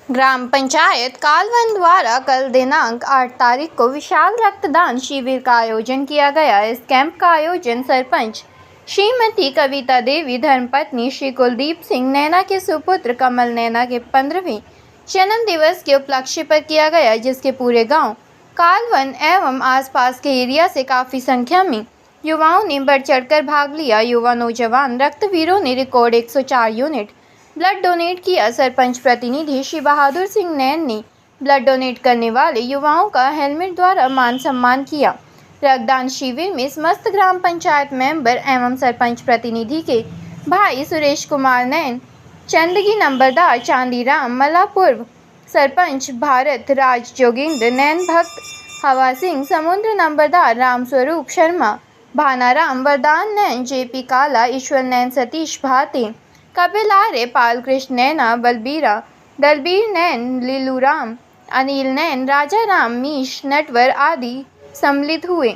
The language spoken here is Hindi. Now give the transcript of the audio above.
ग्राम पंचायत कालवन द्वारा कल दिनांक 8 तारीख को विशाल रक्तदान शिविर का आयोजन किया गया। इस कैंप का आयोजन सरपंच श्रीमती कविता देवी, धर्मपत्नी श्री कुलदीप सिंह नैना के सुपुत्र कमल नैना के 15वें जन्म दिवस के उपलक्ष्य पर किया गया, जिसके पूरे गांव कालवन एवं आसपास के एरिया से काफ़ी संख्या में युवाओं ने बढ़ चढ़कर भाग लिया। युवा नौजवान रक्तवीरों ने रिकॉर्ड 104 यूनिट ब्लड डोनेट किया। सरपंच प्रतिनिधि श्री बहादुर सिंह नैन ने ब्लड डोनेट करने वाले युवाओं का हेलमेट द्वारा मान सम्मान किया। रक्तदान शिविर में समस्त ग्राम पंचायत मेंबर एवं सरपंच प्रतिनिधि के भाई सुरेश कुमार नैन, चंदगी नंबरदार चांदीराम मलापुर, सरपंच भारत राज जोगिंद्र नैन, भक्त हवा सिंह, समुद्र नंबरदार राम स्वरूप शर्मा, भानाराम वरदान नैन, जेपी काला, ईश्वर नैन, सतीश भाते, कपिल आर्य, पाल कृष्ण नैना, बलबीरा, दलबीर नैन, लीलू राम, अनिल नैन, राजा राम, मीश, नटवर आदि सम्मिलित हुए।